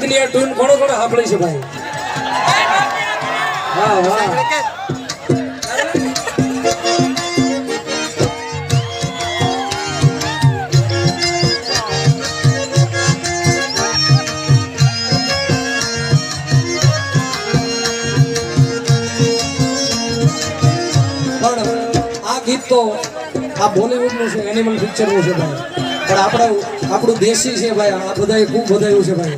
ની આ ટૂન કોણ કોણ સાંભળી છે ભાઈ? વાહ વાહ. તો આ બોલીવુડ નું છે, એનિમલ પિક્ચર નું છે ભાઈ, પણ આપણું દેશી છે ભાઈ. આ બધાએ ખૂબ બધાયું છે ભાઈ.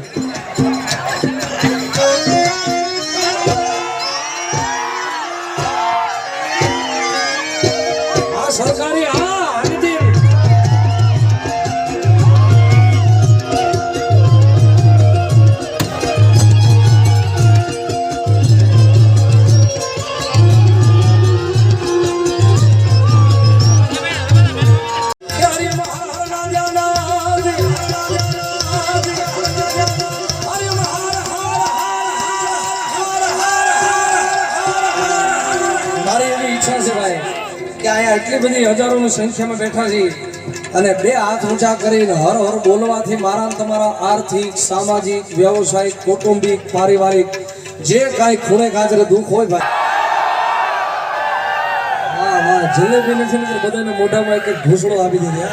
આ સરકારી એટલી બધી હજારોની સંખ્યામાં બેઠા છે અને બે હાથ ઊંચા કરીને હર હર બોલવાથી મારા તમારા આર્થિક, સામાજિક, વ્યવસાયિક, કૌટુંબિક, પારિવારિક જે કાંઈ ખૂણે કાજરે દુઃખ હોય ભાઈ, હા હા, જલેબી નથી ને બધાને મોઢામાં એક ઘૂસડો આપી દીધી.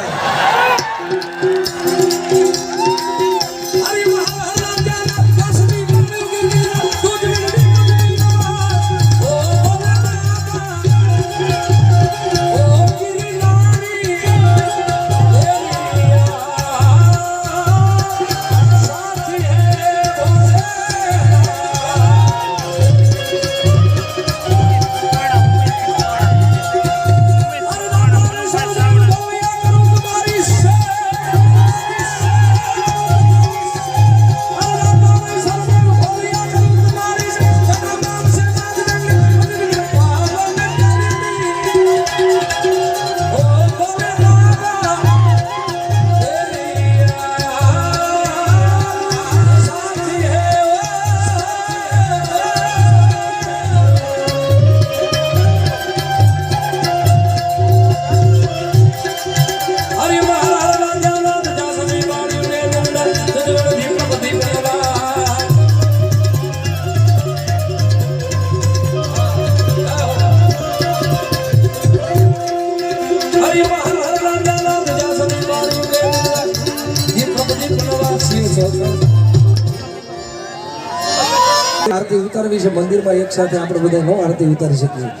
આરતી ઉતારવી છે મંદિરમાં, એક સાથે આપણે બધા નો આરતી ઉતારી શકીએ.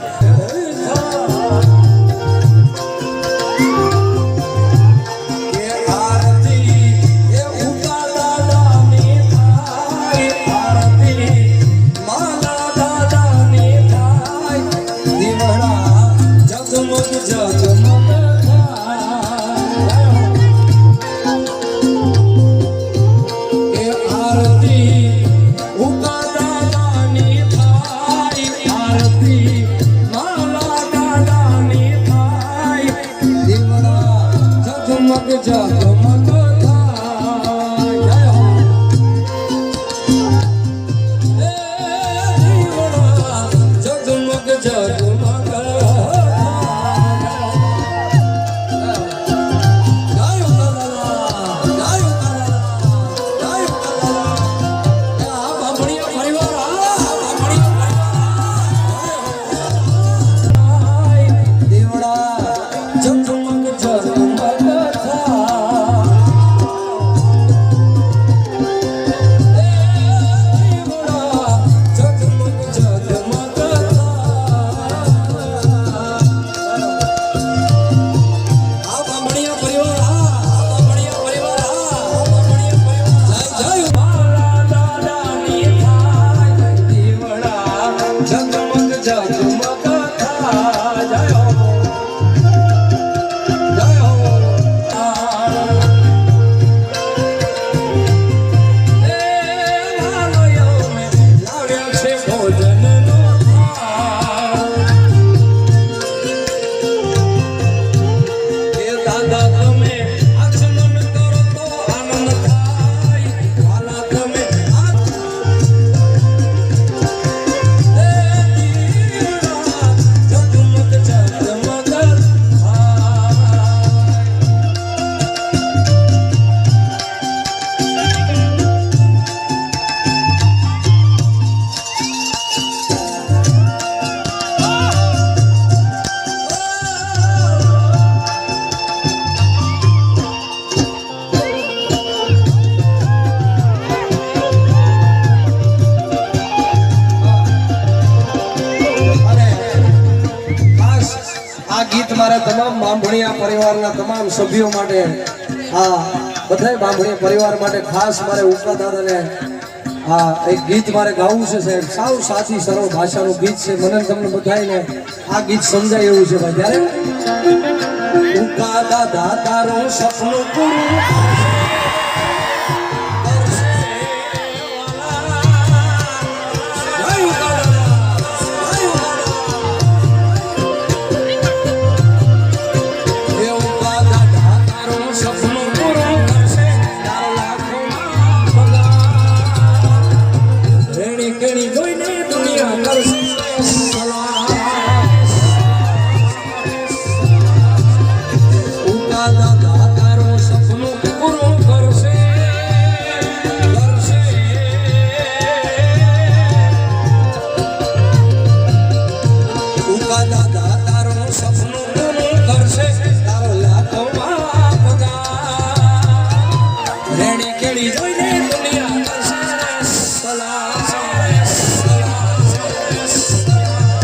તમામ બાંભણિયા પરિવારના તમામ સભ્યો માટે આ બધાય બાંભણિયા પરિવાર માટે ખાસ મારે ઉપરા દાદાને આ એક ગીત મારે ગાવું છે સાહેબ. સાવ સાચી સરળ ભાષાનું ગીત છે. મને ને તમને બધાયને આ ગીત સમજાય એવું છે ભાઈ. ત્યારે ઉકા દાદા તારું સપનું પૂરું